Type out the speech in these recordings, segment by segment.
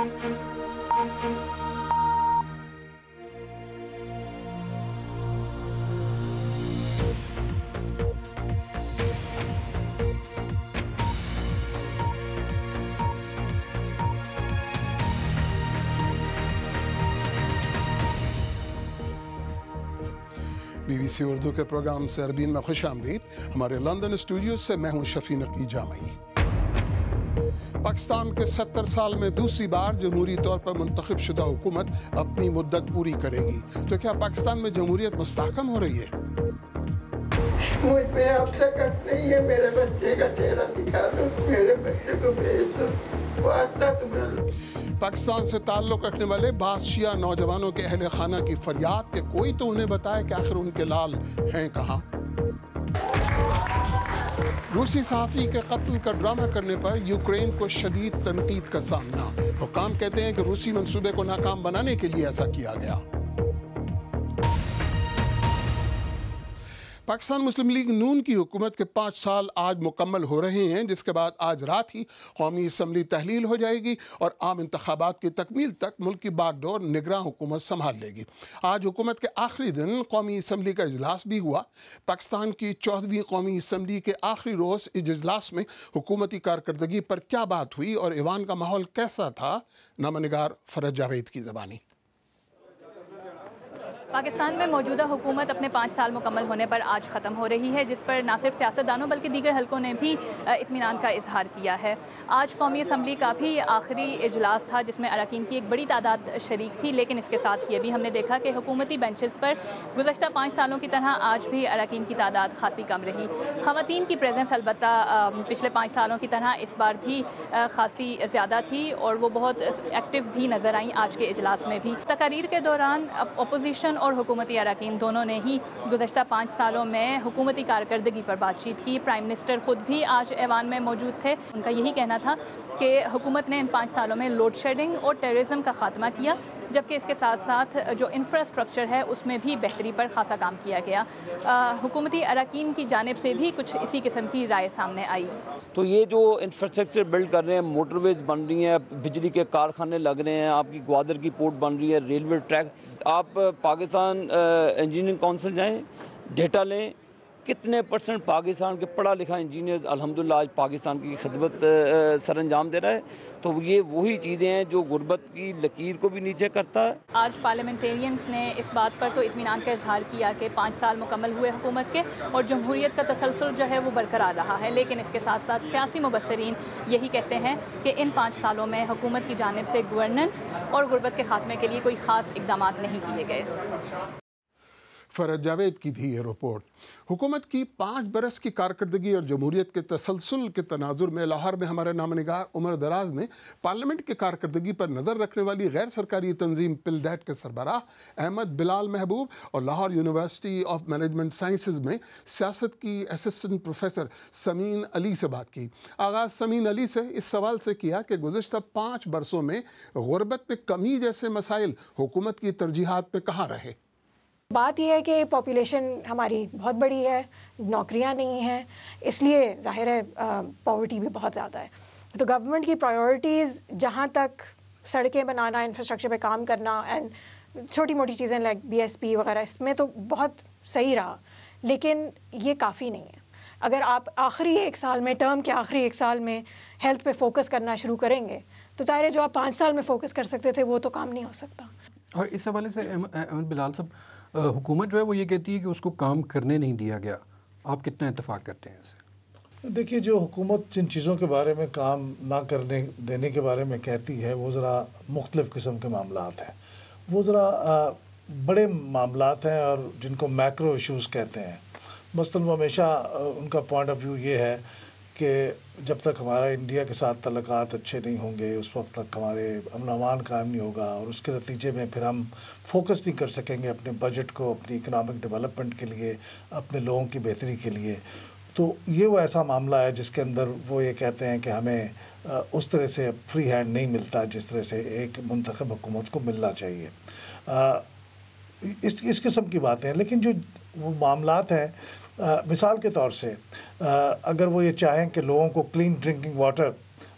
BBC Urdu کے programme سے Arabian میں خوش آمدید. ہمارے لندن اسٹوڈیو سے میں ہوں شفیع نقی جامعی. پاکستان کے 70 سال میں دوسری بار جمہوری طور پر منتخب شدہ حکومت اپنی مدت پوری کرے گی. تو کیا پاکستان میں جمہوریت مستحکم ہو رہی ہے؟ مجھ پہ آپ سے کٹ نہیں ہے. میرے بچے کا چہرہ دکھا دو, میرے بچے کو بھیج دو. پاکستان سے تعلق رکھنے والے بعض شیعہ نوجوانوں کے اہل خانہ کی فریاد کہ کوئی تو انہیں بتائے کہ آخر ان کے لال ہیں کہاں. روسی صحافی کے قتل کا ڈرامہ کرنے پر یوکرین کو شدید تنقید کا سامنا. حکام کہتے ہیں کہ روسی منصوبے کو ناکام بنانے کے لیے ایسا کیا گیا. پاکستان مسلم لیگ نون کی حکومت کے 5 سال آج مکمل ہو رہے ہیں, جس کے بعد آج رات ہی قومی اسمبلی تحلیل ہو جائے گی اور عام انتخابات کی تکمیل تک ملک کی باغ ڈور نگراں حکومت سنبھال لے گی. آج حکومت کے آخری دن قومی اسمبلی کا اجلاس بھی ہوا. پاکستان کی 14ویں قومی اسمبلی کے آخری روز اس اجلاس میں حکومتی کارکردگی پر کیا بات ہوئی اور ایوان کا ماحول کیسا تھا, نامہ نگار فرج جاوید کی زبانی. پاکستان میں موجودہ حکومت اپنے 5 سال مکمل ہونے پر آج ختم ہو رہی ہے, جس پر نہ صرف سیاستدانوں بلکہ دیگر حلقوں نے بھی اطمینان کا اظہار کیا ہے. آج قومی اسمبلی کا بھی آخری اجلاس تھا جس میں اراکین کی ایک بڑی تعداد شریک تھی, لیکن اس کے ساتھ یہ بھی ہم نے دیکھا کہ حکومتی بینچز پر گزشتہ 5 سالوں کی طرح آج بھی اراکین کی تعداد خاصی کم رہی. خواتین کی پریزنس البتہ پچھلے 5 سالوں کی طرح اس بار بھی خاصی زیادہ تھی اور وہ بہت ایکٹیو بھی نظر آئیں آج کے اجلاس میں بھی. تقاریر کے دوران اپوزیشن اور حکومتی اراکین دونوں نے ہی گزشتہ 5 سالوں میں حکومتی کارکردگی پر بات چیت کی. پرائم منسٹر خود بھی آج ایوان میں موجود تھے. ان کا یہی کہنا تھا کہ حکومت نے ان 5 سالوں میں لوڈ شیڈنگ اور ٹیررزم کا خاتمہ کیا, جبکہ اس کے ساتھ ساتھ جو انفراسٹرکچر ہے اس میں بھی بہتری پر خاصا کام کیا گیا. حکومتی اراکین کی جانب سے بھی کچھ اسی قسم کی رائے سامنے آئی. تو یہ جو انفراسٹرکچر بلڈ کر رہے ہیں, موٹر ویز بن رہی ہیں, بجلی کے کارخانے لگ رہے ہیں, آپ کی گوادر کی پورٹ بن رہی ہے, ریلوے ٹریک. آپ پاکستان انجینئرنگ کونسل جائیں, ڈیٹا لیں, کتنے % پاکستان کے پڑھا لکھا انجینئرز الحمدللہ آج پاکستان کی خدمت سر انجام دے رہا ہے. تو یہ وہی چیزیں ہیں جو غربت کی لکیر کو بھی نیچے کرتا ہے. آج پارلیمنٹیرینز نے اس بات پر تو اطمینان کا اظہار کیا کہ 5 سال مکمل ہوئے حکومت کے اور جمہوریت کا تسلسل جو ہے وہ برقرار رہا ہے, لیکن اس کے ساتھ ساتھ سیاسی مبصرین یہی کہتے ہیں کہ ان 5 سالوں میں حکومت کی جانب سے گورننس اور غربت کے خاتمے کے لیے کوئی خاص اقدامات نہیں کیے گئے. فرج جاوید کی تھی یہ رپورٹ. حکومت کی 5 برس کی کارکردگی اور جمہوریت کے تسلسل کے تناظر میں لاہور میں ہمارے نامہ نگار عمر دراز نے پارلیمنٹ کی کارکردگی پر نظر رکھنے والی غیر سرکاری تنظیم پلڈیٹ کے سربراہ احمد بلال محبوب اور Lahore university of management sciences میں سیاست کی اسسٹنٹ پروفیسر سمین علی سے بات کی. آغاز سمین علی سے اس سوال سے کیا کہ گزشتہ 5 برسوں میں غربت میں کمی جیسے مسائل حکومت کی ترجیحات پہ کہاں رہے. بات یہ ہے کہ پاپولیشن ہماری بہت بڑی ہے, نوکریاں نہیں ہیں, اس لیے ظاہر ہے پاورٹی بھی بہت زیادہ ہے. تو گورنمنٹ کی پرائیورٹیز جہاں تک سڑکیں بنانا, انفراسٹرکچر پہ کام کرنا اینڈ چھوٹی موٹی چیزیں لائک BSP وغیرہ, اس میں تو بہت صحیح رہا, لیکن یہ کافی نہیں ہے. اگر آپ آخری 1 سال میں, ٹرم کے آخری 1 سال میں ہیلتھ پہ فوکس کرنا شروع کریں گے تو ظاہر ہے جو آپ 5 سال میں فوکس کر سکتے تھے وہ تو کام نہیں ہو سکتا. اور اس حوالے سے احمد بلال صاحب, حکومت جو ہے وہ یہ کہتی ہے کہ اس کو کام کرنے نہیں دیا گیا, آپ کتنا اتفاق کرتے ہیں اسے؟ دیکھیے, جو حکومت جن چیزوں کے بارے میں کام نہ کرنے دینے کے بارے میں کہتی ہے وہ ذرا مختلف قسم کے معاملات ہیں. وہ ذرا بڑے معاملات ہیں اور جن کو میکرو ایشوز کہتے ہیں. مثلاً وہ ہمیشہ ان کا پوائنٹ آف ویو یہ ہے کہ جب تک ہمارا انڈیا کے ساتھ تعلقات اچھے نہیں ہوں گے اس وقت تک ہمارے امن و امان قائم نہیں ہوگا, اور اس کے نتیجے میں پھر ہم فوکس نہیں کر سکیں گے اپنے بجٹ کو اپنی اکنامک ڈیولپمنٹ کے لیے, اپنے لوگوں کی بہتری کے لیے. تو یہ وہ ایسا معاملہ ہے جس کے اندر وہ یہ کہتے ہیں کہ ہمیں اس طرح سے فری ہینڈ نہیں ملتا جس طرح سے ایک منتخب حکومت کو ملنا چاہیے. اس قسم کی باتیں ہیں. لیکن جو وہ معاملات ہیں, مثال کے طور سے اگر وہ یہ چاہیں کہ لوگوں کو کلین ڈرنکنگ واٹر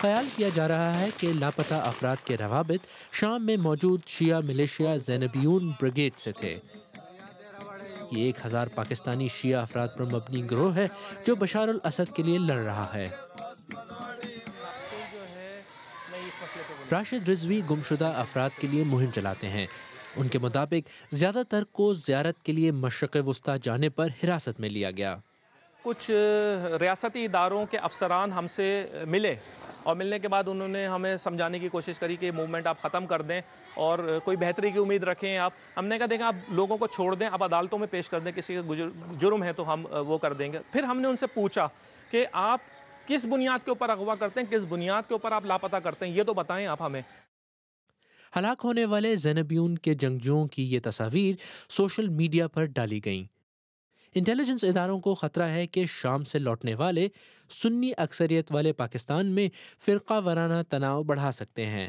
خیال کیا جا رہا ہے کہ لاپتہ افراد کے روابط شام میں موجود شیعہ ملیشیا زینبیون بریگیڈ سے تھے۔ یہ 1000 پاکستانی شیعہ افراد پر مبنی گروہ ہے جو بشار الاسد کے لیے لڑ رہا ہے۔ راشد رضوی گمشدہ افراد کے لیے مہم چلاتے ہیں۔ ان کے مطابق زیادہ تر کو زیارت کے لیے مشرق وسطیٰ جانے پر حراست میں لیا گیا۔ کچھ ریاستی اداروں کے افسران ہم سے ملے اور ملنے کے بعد انہوں نے ہمیں سمجھانے کی کوشش کری کہ موومنٹ آپ ختم کر دیں اور کوئی بہتری کی امید رکھیں آپ۔ ہم نے کہا دیکھیں آپ لوگوں کو چھوڑ دیں، آپ عدالتوں میں پیش کر دیں، کسی کا جرم ہے تو ہم وہ کر دیں گے۔ پھر ہم نے ان سے پوچھا کہ آپ کس بنیاد کے اوپر اغوا کرتے ہیں، کس بنیاد کے اوپر آپ لاپتہ کرتے ہیں، یہ تو بتائیں آپ ہمیں۔ ہلاک ہونے والے زینبیون کے جنگجوؤں کی یہ تصاویر سوشل میڈیا پر ڈالی گئیں۔ انٹیلیجنس اداروں کو خطرہ ہے کہ شام سے لوٹنے والے سنی اکثریت والے پاکستان میں فرقہ وارانہ تناؤ بڑھا سکتے ہیں۔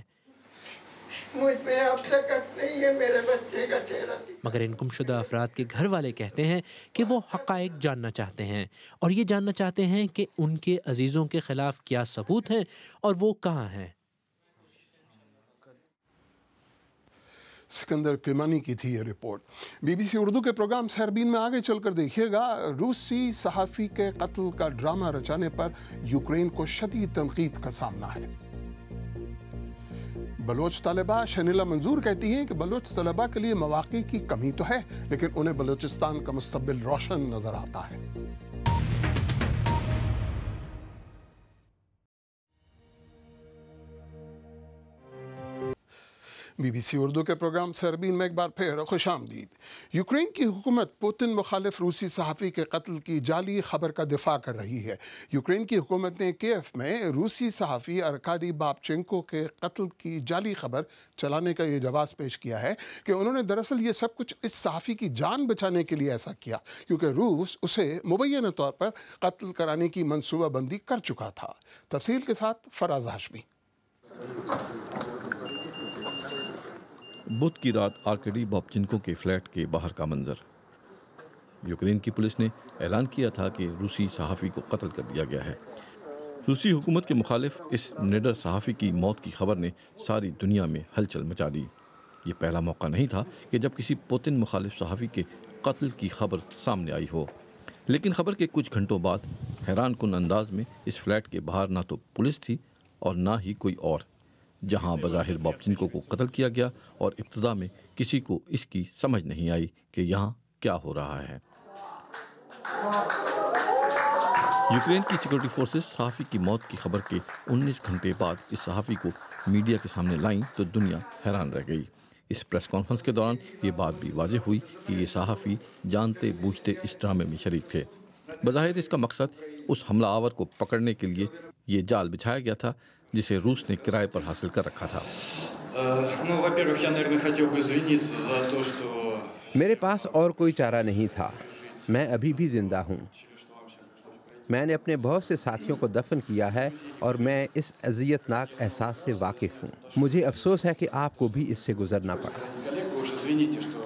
مجھ پہ اب شک نہیں ہے، میرے بچے کا چہرہ دکھا۔ مگر ان گمشدہ افراد کے گھر والے کہتے ہیں کہ وہ حقائق جاننا چاہتے ہیں اور یہ جاننا چاہتے ہیں کہ ان کے عزیزوں کے خلاف کیا ثبوت ہیں اور وہ کہاں ہیں۔ سکندر کیمانی کی تھی یہ رپورٹ۔ بی بی سی اردو کے پروگرام سہربین میں آگے چل کر دیکھیے گا، روسی صحافی کے قتل کا ڈرامہ رچانے پر یوکرین کو شدید تنقید کا سامنا ہے۔ بلوچ طالبہ شنیلا منظور کہتی ہیں کہ بلوچ طلبہ کے لیے مواقع کی کمی تو ہے، لیکن انہیں بلوچستان کا مستقبل روشن نظر آتا ہے۔ بی بی سی اردو کے پروگرام سہربین میں ایک بار پھر خوش آمدید۔ یوکرین کی حکومت پوتن مخالف روسی صحافی کے قتل کی جعلی خبر کا دفاع کر رہی ہے۔ یوکرین کی حکومت نے کیف میں روسی صحافی ارکادی بابچینکو کے قتل کی جعلی خبر چلانے کا یہ جواز پیش کیا ہے کہ انہوں نے دراصل یہ سب کچھ اس صحافی کی جان بچانے کے لیے ایسا کیا کیونکہ روس اسے مبینہ طور پر قتل کرانے کی منصوبہ بندی کر چکا تھا۔ تفصیل کے ساتھ فراز ہاشمی۔ بدھ کی رات آرکیڈی بابچینکو کے فلیٹ کے باہر کا منظر۔ یوکرین کی پولیس نے اعلان کیا تھا کہ روسی صحافی کو قتل کر دیا گیا ہے۔ روسی حکومت کے مخالف اس نڈر صحافی کی موت کی خبر نے ساری دنیا میں ہلچل مچا دی۔ یہ پہلا موقع نہیں تھا کہ جب کسی پوتن مخالف صحافی کے قتل کی خبر سامنے آئی ہو، لیکن خبر کے کچھ گھنٹوں بعد حیران کن انداز میں اس فلیٹ کے باہر نہ تو پولیس تھی اور نہ ہی کوئی اور، جہاں بظاہر بابچینکو کو قتل کیا گیا اور ابتدا میں کسی کو اس کی سمجھ نہیں آئی کہ یہاں کیا ہو رہا ہے۔ یوکرین کی سیکورٹی فورسز صحافی کی موت کی خبر کے 19 گھنٹے بعد اس صحافی کو میڈیا کے سامنے لائیں تو دنیا حیران رہ گئی۔ اس پریس کانفرنس کے دوران یہ بات بھی واضح ہوئی کہ یہ صحافی جانتے بوجھتے اس ڈرامے میں شریک تھے۔ بظاہر اس کا مقصد اس حملہ آور کو پکڑنے کے لیے یہ جال بچھایا گیا تھا جسے روس نے کرائے پر حاصل کر رکھا تھا۔ میرے پاس اور کوئی چارہ نہیں تھا، میں ابھی بھی زندہ ہوں۔ میں نے اپنے بہت سے ساتھیوں کو دفن کیا ہے اور میں اس اذیت ناک احساس سے واقف ہوں۔ مجھے افسوس ہے کہ آپ کو بھی اس سے گزرنا پڑا۔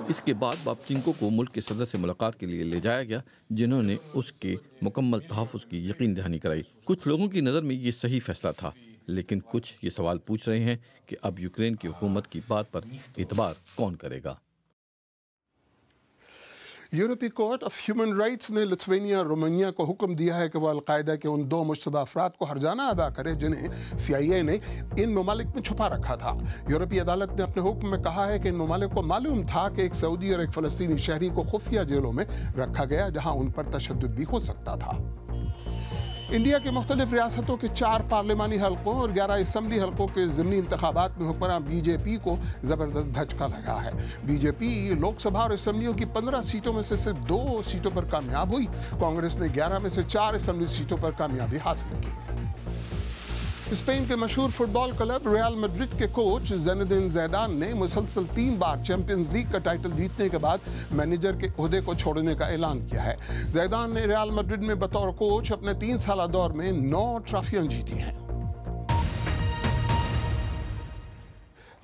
اس کے بعد بابچینکو کو ملک کے صدر سے ملاقات کے لیے لے جایا گیا، جنہوں نے اس کے مکمل تحفظ کی یقین دہانی کرائی۔ کچھ لوگوں کی نظر میں یہ صحیح فیصلہ تھا، لیکن کچھ یہ سوال پوچھ رہے ہیں کہ اب یوکرین کی حکومت کی بات پر اعتبار کون کرے گا۔ یورپی کورٹ آف ہیومن رائٹس نے لتھوینیا اور رومانیہ کو حکم دیا ہے کہ وہ القاعدہ کے ان 2 مشتبہ افراد کو ہرجانہ ادا کرے جنہیں CIA نے ان ممالک میں چھپا رکھا تھا۔ یورپی عدالت نے اپنے حکم میں کہا ہے کہ ان ممالک کو معلوم تھا کہ ایک سعودی اور ایک فلسطینی شہری کو خفیہ جیلوں میں رکھا گیا جہاں ان پر تشدد بھی ہو سکتا تھا۔ انڈیا کے مختلف ریاستوں کے 4 پارلیمانی حلقوں اور 11 اسمبلی حلقوں کے ضمنی انتخابات میں حکمراں BJP کو زبردست دھچکا لگا ہے۔ BJP لوک سبھا اور اسمبلیوں کی 15 سیٹوں میں سے صرف 2 سیٹوں پر کامیاب ہوئی۔ کانگریس نے 11 میں سے 4 اسمبلی سیٹوں پر کامیابی حاصل کی۔ اسپین کے مشہور فٹ بال کلب ریال میڈرڈ کے کوچ زین الدین زیدان نے مسلسل 3 بار چیمپئنز لیگ کا ٹائٹل جیتنے کے بعد مینیجر کے عہدے کو چھوڑنے کا اعلان کیا ہے۔ زیدان نے ریال میڈرڈ میں بطور کوچ اپنے 3 سالہ دور میں 9 ٹرافیاں جیتی ہیں۔